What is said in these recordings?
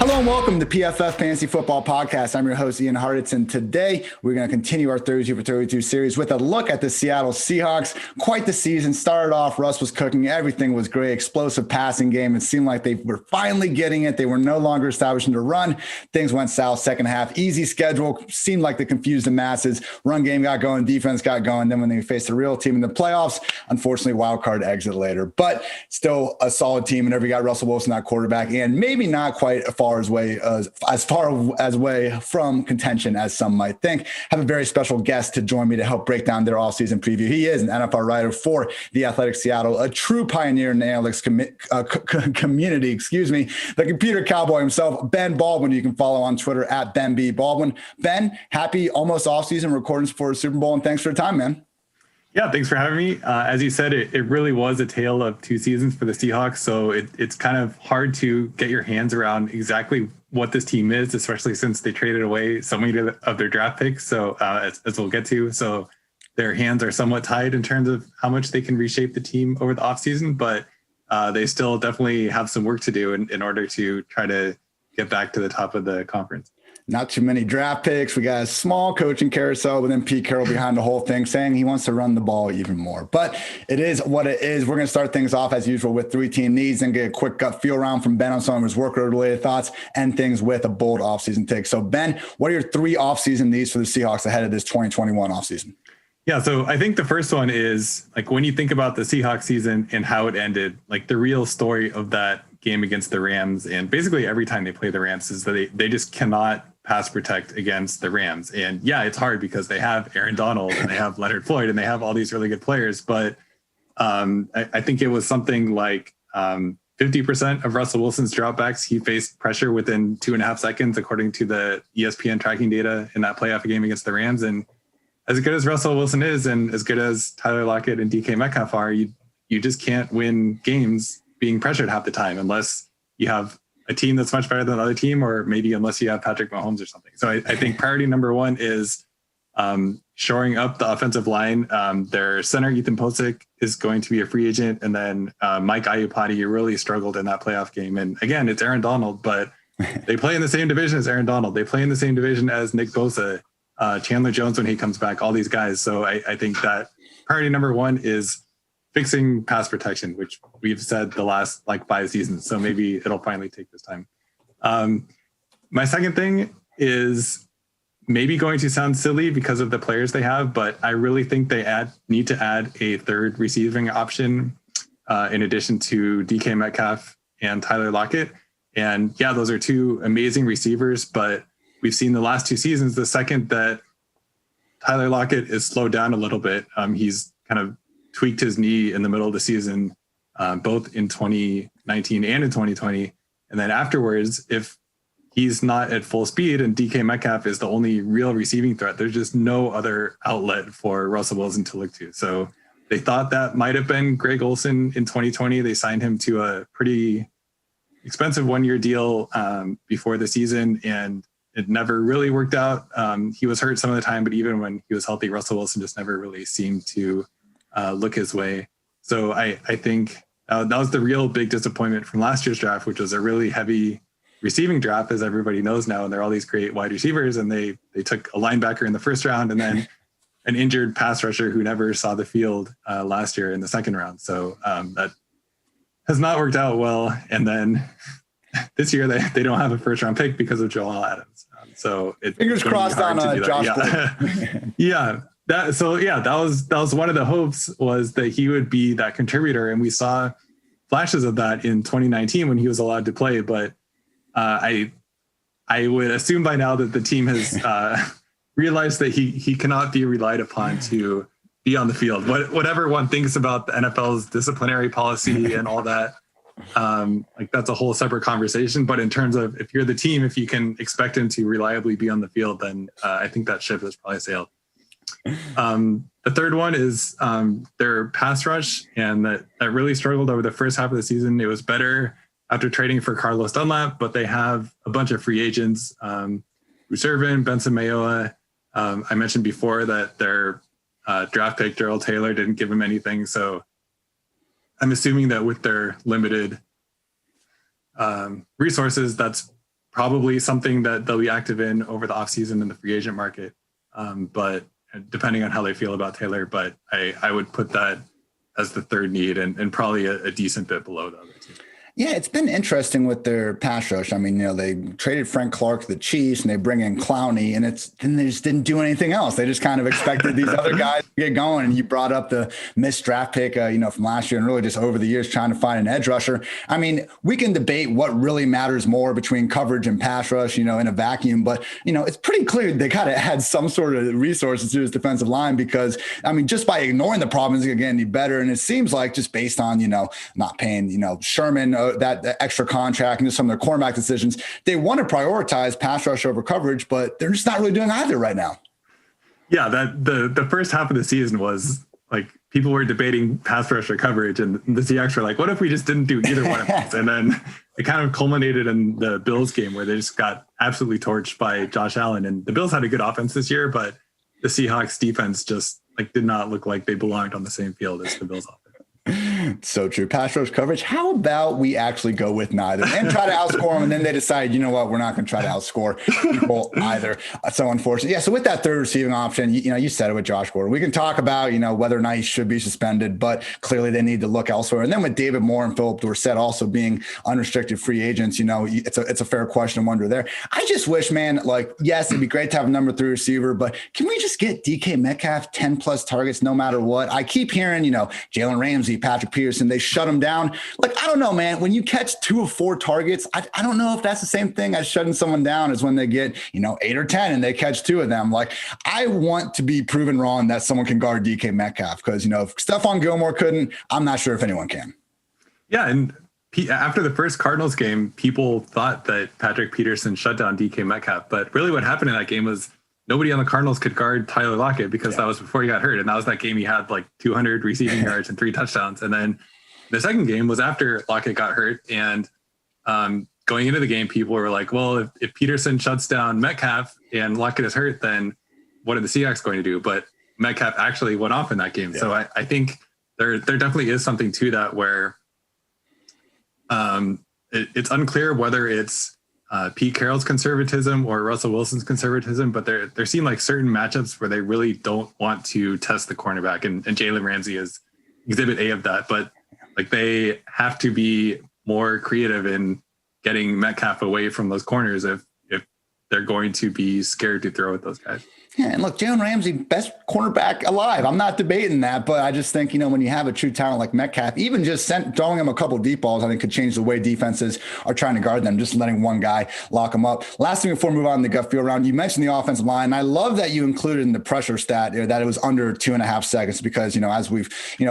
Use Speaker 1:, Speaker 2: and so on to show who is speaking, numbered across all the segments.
Speaker 1: Hello and welcome to PFF Fantasy Football Podcast. I'm your host, Ian Hartitz, and today we're going to continue our 32 for 32 series with a look at the Seattle Seahawks. Quite the season. Started off, Russ was cooking. Everything was great. Explosive passing game. It seemed like they were finally getting it. They were no longer establishing the run. Things went south second half. Easy schedule. Seemed like they confused the masses. Run game got going. Defense got going. Then when they faced a real team in the playoffs, unfortunately, wild card exit later. But still a solid team. Whenever you got Russell Wilson at quarterback, and maybe not quite as far away from contention as some might think. Have a very special guest to join me to help break down their offseason preview. He is an NFL writer for The Athletic Seattle, a true pioneer in the analytics community, the computer cowboy himself, Ben Baldwin. You can follow on Twitter at Ben B. Baldwin. Ben, happy almost offseason recordings for Super Bowl, and thanks for your time, man.
Speaker 2: Yeah, thanks for having me. As you said, it really was a tale of two seasons for the Seahawks, so it's kind of hard to get your hands around exactly what this team is, especially since they traded away so many of their draft picks, so as we'll get to. So their hands are somewhat tied in terms of how much they can reshape the team over the offseason, but they still definitely have some work to do in order to try to get back to the top of the conference.
Speaker 1: Not too many draft picks. We got a small coaching carousel, but then Pete Carroll behind the whole thing saying he wants to run the ball even more. But it is what it is. We're going to start things off as usual with three team needs and get a quick gut feel round from Ben on some of his workload-related thoughts and things with a bold offseason take. So, Ben, what are your three offseason needs for the Seahawks ahead of this 2021 offseason?
Speaker 2: Yeah, so I think the first one is, like, when you think about the Seahawks season and how it ended, like the real story of that game against the Rams, and basically every time they play the Rams, is that they just cannot pass protect against the Rams. And yeah, it's hard because they have Aaron Donald and they have Leonard Floyd and they have all these really good players. But I think it was something like 50% of Russell Wilson's dropbacks, he faced pressure within 2.5 seconds, according to the ESPN tracking data in that playoff game against the Rams. And as good as Russell Wilson is, and as good as Tyler Lockett and DK Metcalf are, you just can't win games being pressured half the time unless you have a team that's much better than the other team, or maybe unless you have Patrick Mahomes or something. So I think priority number one is shoring up the offensive line. Their center, Ethan Posick, is going to be a free agent. And then Mike Iupati really struggled in that playoff game. And again, it's Aaron Donald, but they play in the same division as Aaron Donald. They play in the same division as Nick Bosa, Chandler Jones when he comes back, all these guys. So I think that priority number one is fixing pass protection, which we've said the last 5 seasons. So maybe it'll finally take this time. My second thing is maybe going to sound silly because of the players they have, but I really think they need to add a third receiving option in addition to DK Metcalf and Tyler Lockett. And yeah, those are two amazing receivers, but we've seen the last 2 seasons, the second that Tyler Lockett is slowed down a little bit, he's kind of tweaked his knee in the middle of the season, both in 2019 and in 2020. And then afterwards, if he's not at full speed and DK Metcalf is the only real receiving threat, there's just no other outlet for Russell Wilson to look to. So they thought that might have been Greg Olsen in 2020. They signed him to a pretty expensive 1-year deal before the season, and it never really worked out. He was hurt some of the time, but even when he was healthy, Russell Wilson just never really seemed to look his way. So I think that was the real big disappointment from last year's draft, which was a really heavy receiving draft, as everybody knows now. And there are all these great wide receivers, and they took a linebacker in the first round and then an injured pass rusher who never saw the field last year in the second round. So that has not worked out well. And then this year they don't have a first round pick because of Jamal Adams. So
Speaker 1: fingers crossed on Josh.
Speaker 2: Yeah. That was one of the hopes, was that he would be that contributor. And we saw flashes of that in 2019 when he was allowed to play. But I would assume by now that the team has realized that he cannot be relied upon to be on the field. Whatever one thinks about the NFL's disciplinary policy and all that, that's a whole separate conversation. But in terms of if you're the team, if you can expect him to reliably be on the field, then I think that ship has probably sailed. The third one is their pass rush, and that really struggled over the first half of the season. It was better after trading for Carlos Dunlap, but they have a bunch of free agents, Ruservin, Benson Mayoa. I mentioned before that their draft pick, Darrell Taylor, didn't give him anything. So I'm assuming that with their limited resources, that's probably something that they'll be active in over the offseason in the free agent market. But depending on how they feel about Taylor, but I would put that as the third need and probably a decent bit below the other two.
Speaker 1: Yeah, it's been interesting with their pass rush. I mean, they traded Frank Clark to the Chiefs and they bring in Clowney, and then they just didn't do anything else. They just kind of expected these other guys to get going. And you brought up the missed draft pick, from last year, and really just over the years trying to find an edge rusher. I mean, we can debate what really matters more between coverage and pass rush, in a vacuum. But, it's pretty clear they got to add some sort of resources to his defensive line because, just by ignoring the problems, again, need better. And it seems like just based on, not paying, Sherman, that extra contract and just some of their cornerback decisions, they want to prioritize pass rush over coverage, but they're just not really doing either right now.
Speaker 2: Yeah, that the first half of the season was like people were debating pass rush or coverage, and the Seahawks were like, what if we just didn't do either one of these? And then it kind of culminated in the Bills game where they just got absolutely torched by Josh Allen. And the Bills had a good offense this year, but the Seahawks defense just did not look like they belonged on the same field as the Bills offense.
Speaker 1: So true. Pass rush coverage. How about we actually go with neither and try to outscore them? And then they decide, we're not going to try to outscore people either. So unfortunate. Yeah. So with that third receiving option, you said it with Josh Gordon. We can talk about, whether or not he should be suspended, but clearly they need to look elsewhere. And then with David Moore and Philip Dorsett also being unrestricted free agents, it's a fair question to wonder there. I just wish, man, yes, it'd be great to have a number 3 receiver, but can we just get DK Metcalf 10 plus targets no matter what? I keep hearing, Jalen Ramsey, Patrick Peterson, they shut him down. I don't know, man, when you catch 2 of 4 targets, I don't know if that's the same thing as shutting someone down as when they get, 8 or 10 and they catch 2 of them. I want to be proven wrong that someone can guard DK Metcalf because, if Stephon Gilmore couldn't, I'm not sure if anyone can.
Speaker 2: Yeah. And after the first Cardinals game, people thought that Patrick Peterson shut down DK Metcalf, but really what happened in that game was nobody on the Cardinals could guard Tyler Lockett because that was before he got hurt. And that was that game he had 200 receiving yards and 3 touchdowns. And then the second game was after Lockett got hurt. And going into the game, people were like, well, if Peterson shuts down Metcalf and Lockett is hurt, then what are the Seahawks going to do? But Metcalf actually went off in that game. Yeah. So I think there definitely is something to that where it's unclear whether it's Pete Carroll's conservatism or Russell Wilson's conservatism, but there seem like certain matchups where they really don't want to test the cornerback, and Jalen Ramsey is exhibit A of that. But they have to be more creative in getting Metcalf away from those corners if they're going to be scared to throw at those guys.
Speaker 1: Yeah, and look, Jalen Ramsey, best cornerback alive. I'm not debating that, but I just think, when you have a true talent like Metcalf, even just throwing him a couple of deep balls, I think could change the way defenses are trying to guard them, just letting one guy lock them up. Last thing before we move on to the gut feel round, you mentioned the offensive line. And I love that you included in the pressure stat that it was under 2.5 seconds because, as we've,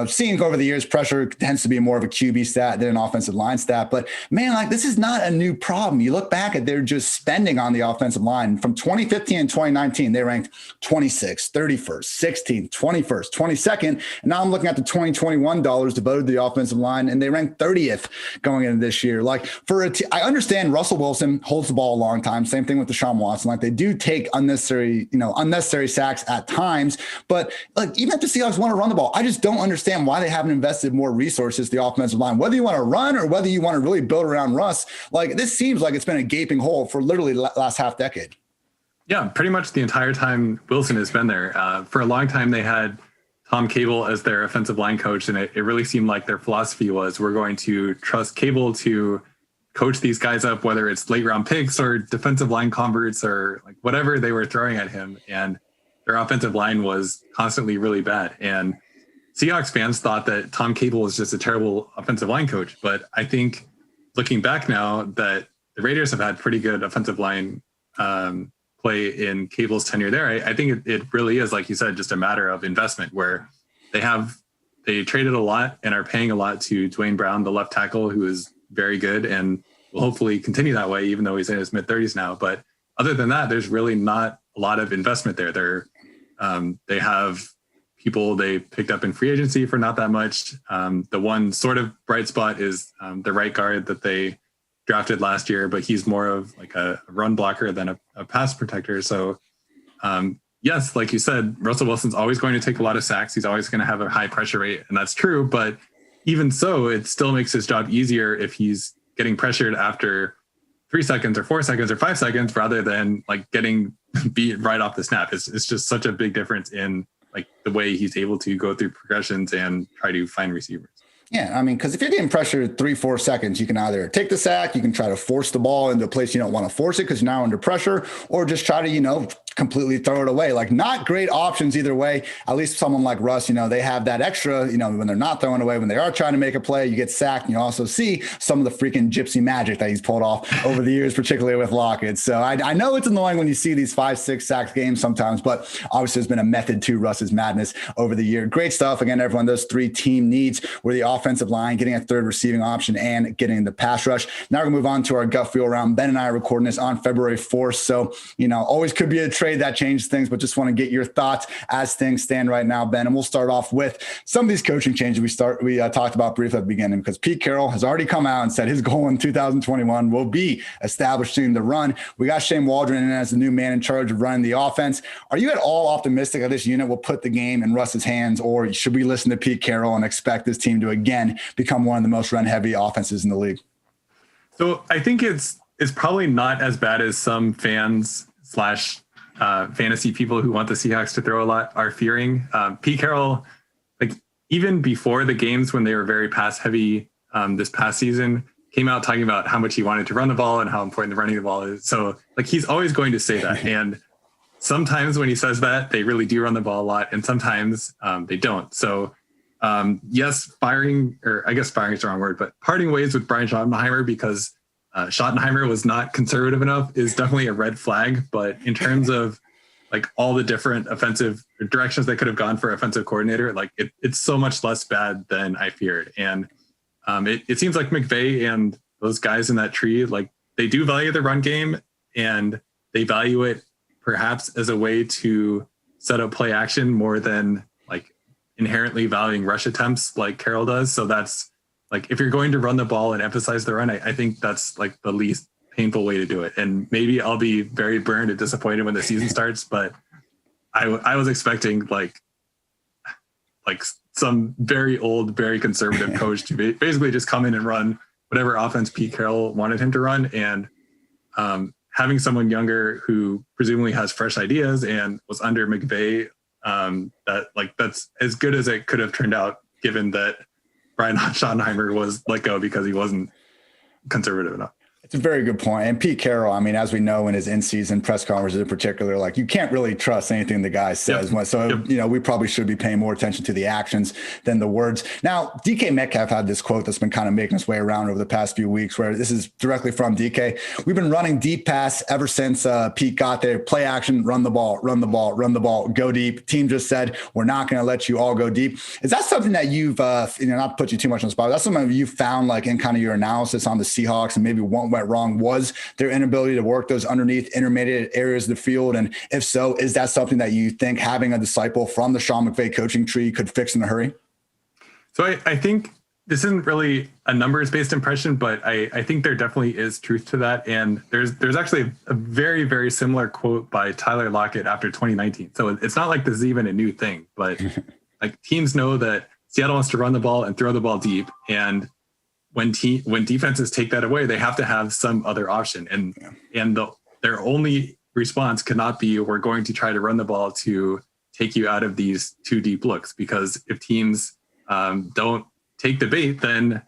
Speaker 1: seen over the years, pressure tends to be more of a QB stat than an offensive line stat. But man, this is not a new problem. You look back at their just spending on the offensive line from 2015 and 2019, they ranked 26th, 31st, 16th, 21st, 22nd. And now I'm looking at the 2021 dollars devoted to the offensive line, and they ranked 30th going into this year. I understand Russell Wilson holds the ball a long time. Same thing with Deshaun Watson. They do take unnecessary sacks at times. But even if the Seahawks want to run the ball, I just don't understand why they haven't invested more resources to the offensive line, whether you want to run or whether you want to really build around Russ. This seems like it's been a gaping hole for literally the last half decade.
Speaker 2: Yeah, pretty much the entire time Wilson has been there. For a long time, they had Tom Cable as their offensive line coach, and it really seemed like their philosophy was we're going to trust Cable to coach these guys up, whether it's late round picks or defensive line converts or whatever they were throwing at him. And their offensive line was constantly really bad. And Seahawks fans thought that Tom Cable was just a terrible offensive line coach. But I think looking back now that the Raiders have had pretty good offensive line play in Cable's tenure there. I think it really is, like you said, just a matter of investment where they traded a lot and are paying a lot to Dwayne Brown, the left tackle, who is very good and will hopefully continue that way, even though he's in his mid-30s now. But other than that, there's really not a lot of investment there. They have people they picked up in free agency for not that much. The one sort of bright spot is the right guard that they drafted last year, but he's more of a run blocker than a pass protector. So yes, like you said, Russell Wilson's always going to take a lot of sacks. He's always going to have a high pressure rate, and that's true. But even so, it still makes his job easier if he's getting pressured after 3 seconds or 4 seconds or 5 seconds rather than like getting beat right off the snap. It's just such a big difference in like the way he's able to go through progressions and try to find receivers.
Speaker 1: Yeah, I mean, because if you're getting pressured 3-4 seconds, you can either take the sack, you can try to force the ball into a place you don't want to force it because you're now under pressure, or just try to, completely throw it away. Like, not great options either way. At least someone like Russ, they have that extra, when they're not throwing away, when they are trying to make a play, you get sacked. And you also see some of the freaking gypsy magic that he's pulled off over the years, particularly with Lockett. So I know it's annoying when you see these 5-6 sack games sometimes, but obviously there's been a method to Russ's madness over the year. Great stuff. Again, everyone, those 3 team needs were the offensive line, getting a third receiving option, and getting the pass rush. Now we're going to move on to our gut feel round. Ben and I are recording this on February 4th. So, always could be a trade that changes things, but just want to get your thoughts as things stand right now, Ben. And we'll start off with some of these coaching changes we talked about briefly at the beginning, because Pete Carroll has already come out and said his goal in 2021 will be establishing the run. We got Shane Waldron in as the new man in charge of running the offense. Are you at all optimistic that this unit will put the game in Russ's hands, or should we listen to Pete Carroll and expect this team to again become one of the most run-heavy offenses in the league?
Speaker 2: So I think it's probably not as bad as some fans / fantasy people who want the Seahawks to throw a lot are fearing. Pete Carroll, like even before the games when they were very pass heavy this past season, came out talking about how much he wanted to run the ball and how important the running the ball is. So like he's always going to say that. And sometimes when he says that, they really do run the ball a lot, and sometimes they don't. So yes, firing is the wrong word, but parting ways with Brian Schottenheimer because Schottenheimer was not conservative enough is definitely a red flag. But in terms of like all the different offensive directions that could have gone for offensive coordinator, like it's so much less bad than I feared. And it seems like McVay and those guys in that tree, like they do value the run game, and they value it perhaps as a way to set up play action more than like inherently valuing rush attempts like Carroll does. So that's like, if you're going to run the ball and emphasize the run, I think that's like the least painful way to do it. And maybe I'll be very burned and disappointed when the season starts, but I was expecting like some very old, very conservative coach to basically just come in and run whatever offense Pete Carroll wanted him to run. And having someone younger who presumably has fresh ideas and was under McVay, that's as good as it could have turned out, given that Brian Schottenheimer was let go because he wasn't conservative enough.
Speaker 1: It's a very good point. And Pete Carroll, I mean, as we know in his in-season press conferences in particular, like you can't really trust anything the guy says. Yep. So, we probably should be paying more attention to the actions than the words. Now, DK Metcalf had this quote that's been kind of making its way around over the past few weeks, where this is directly from DK. We've been running deep pass ever since Pete got there. Play action, run the ball, go deep. Team just said, we're not going to let you all go deep. Is that something that you've, not to put you too much on the spot, that's something you found like in kind of your analysis on the Seahawks, and maybe what went wrong was their inability to work those underneath intermediate areas of the field? And if so, is that something that you think having a disciple from the Sean McVay coaching tree could fix in a hurry?
Speaker 2: So I think this isn't really a numbers-based impression, but I think there definitely is truth to that. And there's actually a very, very similar quote by Tyler Lockett after 2019. So it's not like this is even a new thing, but like teams know that Seattle wants to run the ball and throw the ball deep. And when defenses take that away, they have to have some other option. And their only response cannot be, we're going to try to run the ball to take you out of these two deep looks, because if teams don't take the bait, then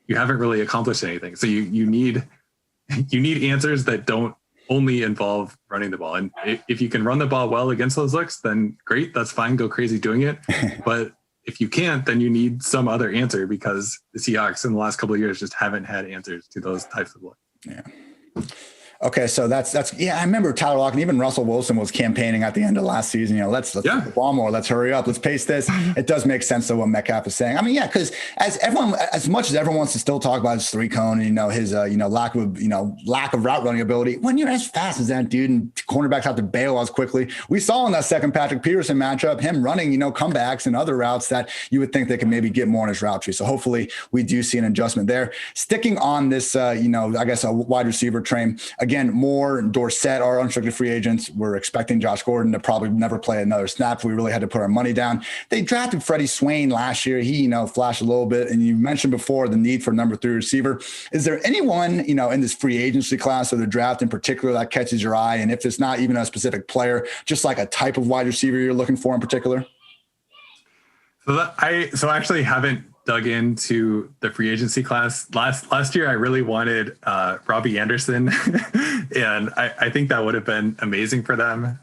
Speaker 2: you haven't really accomplished anything. So you need answers that don't only involve running the ball. And if you can run the ball well against those looks, then great, that's fine, go crazy doing it. But if you can't, then you need some other answer, because the Seahawks in the last couple of years just haven't had answers to those types of looks.
Speaker 1: Yeah. Okay, so that's I remember Tyler Lockett, even Russell Wilson was campaigning at the end of last season. Let's put the ball more, let's hurry up, let's pace this. It does make sense though what Metcalf is saying. I mean, because as much as everyone wants to still talk about his 3-cone and his lack of route running ability, when you're as fast as that dude and cornerbacks have to bail as quickly, we saw in that second Patrick Peterson matchup him running comebacks and other routes that you would think they could maybe get more on his route tree. So hopefully we do see an adjustment there. Sticking on this I guess a wide receiver train. Again, Moore and Dorsett are unrestricted free agents. We're expecting Josh Gordon to probably never play another snap. We really had to put our money down. They drafted Freddie Swain last year. He, flashed a little bit. And you mentioned before the need for number 3 receiver. Is there anyone, in this free agency class or the draft in particular that catches your eye? And if it's not even a specific player, just like a type of wide receiver you're looking for in particular?
Speaker 2: So I actually haven't dug into the free agency class. Last year, I really wanted Robbie Anderson, and I think that would have been amazing for them.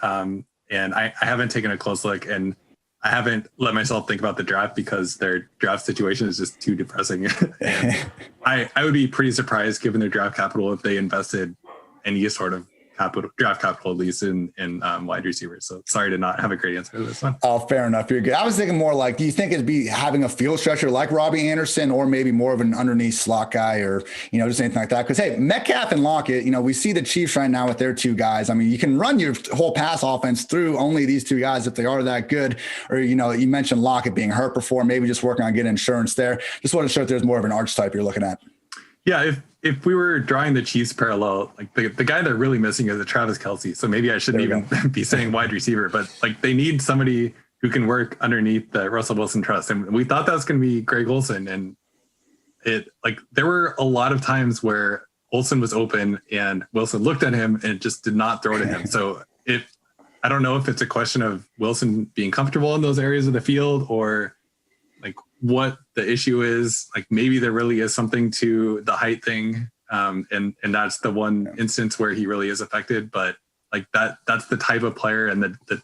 Speaker 2: And I haven't taken a close look, and I haven't let myself think about the draft because their draft situation is just too depressing. And I would be pretty surprised given their draft capital if they invested any sort of draft capital, at least in wide receivers. So sorry to not have a great answer to this one.
Speaker 1: Oh, fair enough. You're good. I was thinking more like, do you think it'd be having a field stretcher like Robbie Anderson, or maybe more of an underneath slot guy, or, just anything like that? Because, hey, Metcalf and Lockett, we see the Chiefs right now with their 2 guys. I mean, you can run your whole pass offense through only these 2 guys if they are that good. Or, you mentioned Lockett being hurt before, maybe just working on getting insurance there. Just want to show if there's more of an archetype you're looking at.
Speaker 2: Yeah, if we were drawing the Chiefs parallel, like the guy they're really missing is a Travis Kelce. So maybe I shouldn't even be saying wide receiver, but like they need somebody who can work underneath the Russell Wilson trust. And we thought that was going to be Greg Olsen. And there were a lot of times where Olsen was open and Wilson looked at him and just did not throw to him. So I don't know if it's a question of Wilson being comfortable in those areas of the field, or like what the issue is. Like maybe there really is something to the height thing. And that's the one instance where he really is affected, but like that's the type of player and the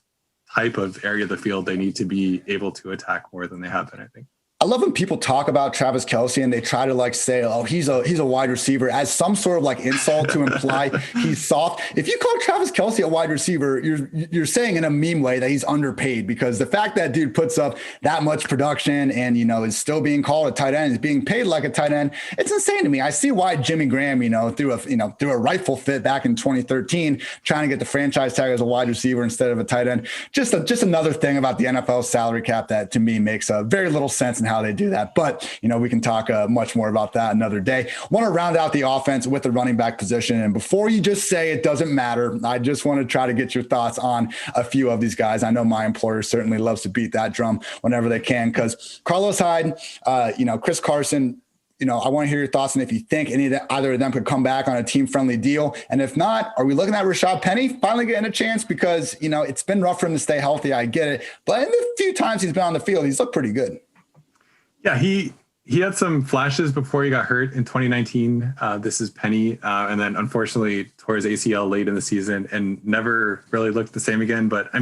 Speaker 2: type of area of the field they need to be able to attack more than they have been, I think.
Speaker 1: I love when people talk about Travis Kelce and they try to say, oh, he's a wide receiver as some sort of insult to imply he's soft. If you call Travis Kelce a wide receiver, you're saying in a meme way that he's underpaid, because the fact that dude puts up that much production and, is still being called a tight end, is being paid like a tight end. It's insane to me. I see why Jimmy Graham, threw a rifle fit back in 2013, trying to get the franchise tag as a wide receiver instead of a tight end. Just another thing about the NFL salary cap that to me makes very little sense in how they do that. But, we can talk much more about that another day. Want to round out the offense with the running back position. And before you just say it doesn't matter, I just want to try to get your thoughts on a few of these guys. I know my employer certainly loves to beat that drum whenever they can, because Carlos Hyde, Chris Carson, I want to hear your thoughts on if you think either of them could come back on a team-friendly deal. And if not, are we looking at Rashad Penny finally getting a chance? Because, it's been rough for him to stay healthy. I get it. But in the few times he's been on the field, he's looked pretty good.
Speaker 2: Yeah, he had some flashes before he got hurt in 2019. This is Penny. And then unfortunately tore his ACL late in the season and never really looked the same again. But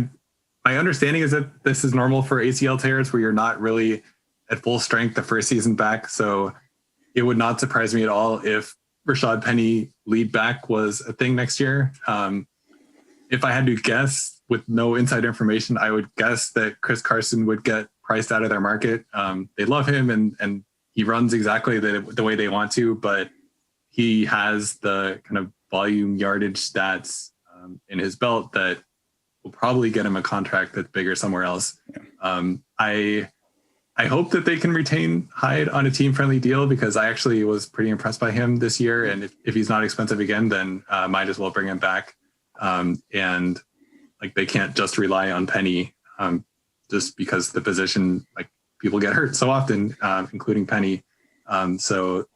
Speaker 2: my understanding is that this is normal for ACL tears where you're not really at full strength the first season back. So it would not surprise me at all if Rashad Penny lead back was a thing next year. If I had to guess with no inside information, I would guess that Chris Carson would get priced out of their market. They love him and he runs exactly the way they want to, but he has the kind of volume yardage stats in his belt that will probably get him a contract that's bigger somewhere else. I hope that they can retain Hyde on a team-friendly deal, because I actually was pretty impressed by him this year. And if he's not expensive again, then might as well bring him back. And they can't just rely on Penny just because the position, people get hurt so often, including Penny. So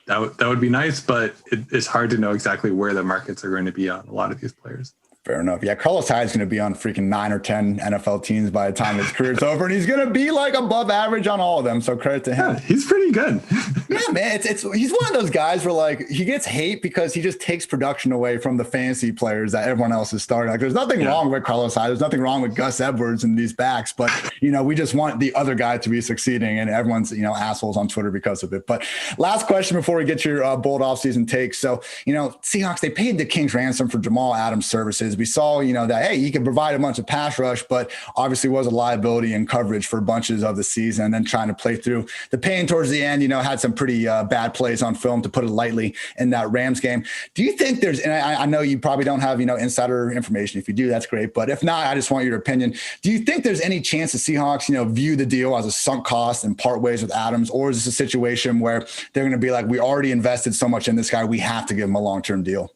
Speaker 2: that would be nice, but it's hard to know exactly where the markets are going to be on a lot of these players.
Speaker 1: Fair enough. Yeah, Carlos Hyde's going to be on freaking 9 or 10 NFL teams by the time his career's over, and he's going to be above average on all of them. So credit to him.
Speaker 2: Yeah, he's pretty good.
Speaker 1: Yeah, man. He's one of those guys where he gets hate because he just takes production away from the fantasy players that everyone else is starting. There's nothing wrong with Carlos Hyde. There's nothing wrong with Gus Edwards and these backs, but we just want the other guy to be succeeding, and everyone's assholes on Twitter because of it. But last question before we get your bold offseason takes. So Seahawks, they paid the King's ransom for Jamal Adams' services. We saw that, hey, he could provide a bunch of pass rush, but obviously was a liability in coverage for bunches of the season, and then trying to play through the pain towards the end, had some pretty bad plays on film, to put it lightly, in that Rams game. Do you think there's, and I know you probably don't have, insider information. If you do, that's great. But if not, I just want your opinion. Do you think there's any chance the Seahawks, view the deal as a sunk cost and part ways with Adams? Or is this a situation where they're going to be like, we already invested so much in this guy, we have to give him a long-term deal?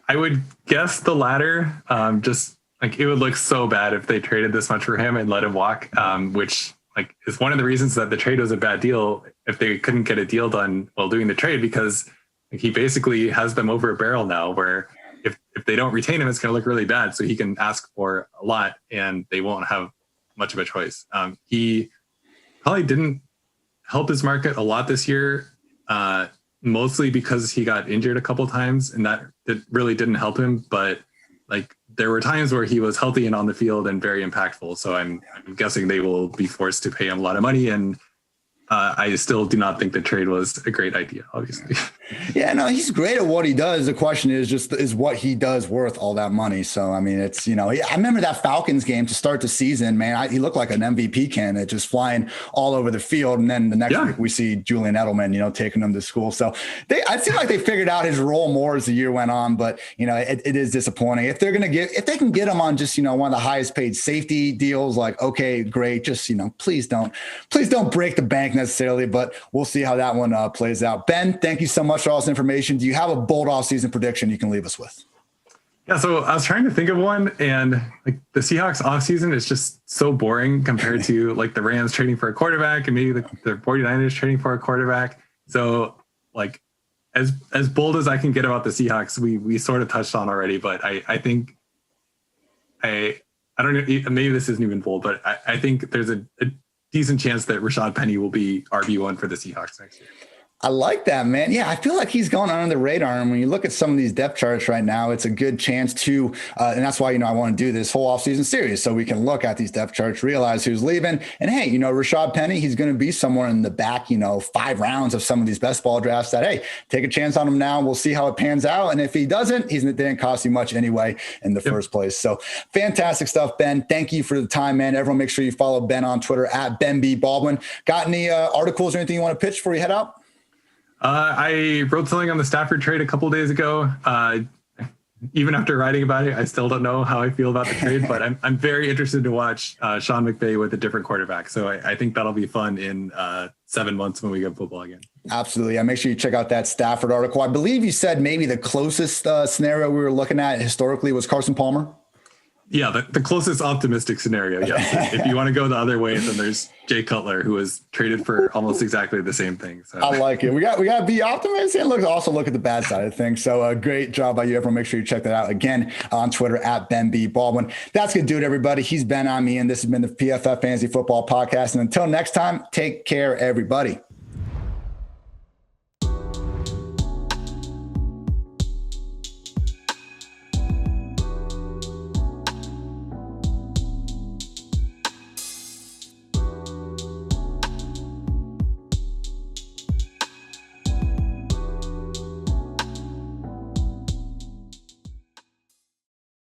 Speaker 2: I would guess the latter. Just like it would look so bad if they traded this much for him and let him walk, which like is one of the reasons that the trade was a bad deal if they couldn't get a deal done while doing the trade, because like, he basically has them over a barrel now where if they don't retain him, it's going to look really bad. So he can ask for a lot and they won't have much of a choice. He probably didn't help his market a lot this year, mostly because he got injured a couple of times and that really didn't help him. But like there were times where he was healthy and on the field and very impactful. So I'm guessing they will be forced to pay him a lot of money. And I still do not think the trade was a great idea, obviously.
Speaker 1: Yeah, no, he's great at what he does. The question is what he does worth all that money? So, I mean, it's, I remember that Falcons game to start the season, man, he looked like an MVP candidate just flying all over the field. And then the next week we see Julian Edelman, taking him to school. So I feel like they figured out his role more as the year went on, but it is disappointing. If they can get him on just, one of the highest paid safety deals, like, okay, great. Just, please don't break the bank necessarily, but we'll see how that one plays out. Ben, thank you so much for all this information. Do you have a bold offseason prediction you can leave us with?
Speaker 2: Yeah, so I was trying to think of one, and like the Seahawks offseason is just so boring compared to like the Rams trading for a quarterback and maybe the 49ers trading for a quarterback. So like as bold as I can get about the Seahawks, we sort of touched on already, but I think I don't know, maybe this isn't even bold, but I think there's a decent chance that Rashad Penny will be RB1 for the Seahawks next year.
Speaker 1: I like that, man. Yeah, I feel like he's going under the radar. And when you look at some of these depth charts right now, it's a good chance to, and that's why, I want to do this whole offseason series so we can look at these depth charts, realize who's leaving. And hey, Rashad Penny, he's going to be somewhere in the back, 5 rounds of some of these best ball drafts that, hey, take a chance on him now. We'll see how it pans out. And if he doesn't, it didn't cost you much anyway in the first place. So fantastic stuff, Ben. Thank you for the time, man. Everyone make sure you follow Ben on Twitter at Ben B. Baldwin. Got any articles or anything you want to pitch before you head out?
Speaker 2: I wrote something on the Stafford trade a couple of days ago. Even after writing about it, I still don't know how I feel about the trade, but I'm very interested to watch Sean McVay with a different quarterback. So I think that'll be fun in 7 months when we get football again. Absolutely.
Speaker 1: Yeah, make sure you check out that Stafford article. I believe you said maybe the closest scenario we were looking at historically was Carson Palmer.
Speaker 2: Yeah, the closest optimistic scenario. Yes. If you want to go the other way, then there's Jay Cutler, who was traded for almost exactly the same thing. So
Speaker 1: I like it. We got to be optimistic and also look at the bad side of things. So great job by you, everyone. Make sure you check that out again on Twitter at Ben B. Baldwin. That's going to do it, everybody. He's Ben, I'm Ian. This has been the PFF Fantasy Football Podcast. And until next time, take care, everybody.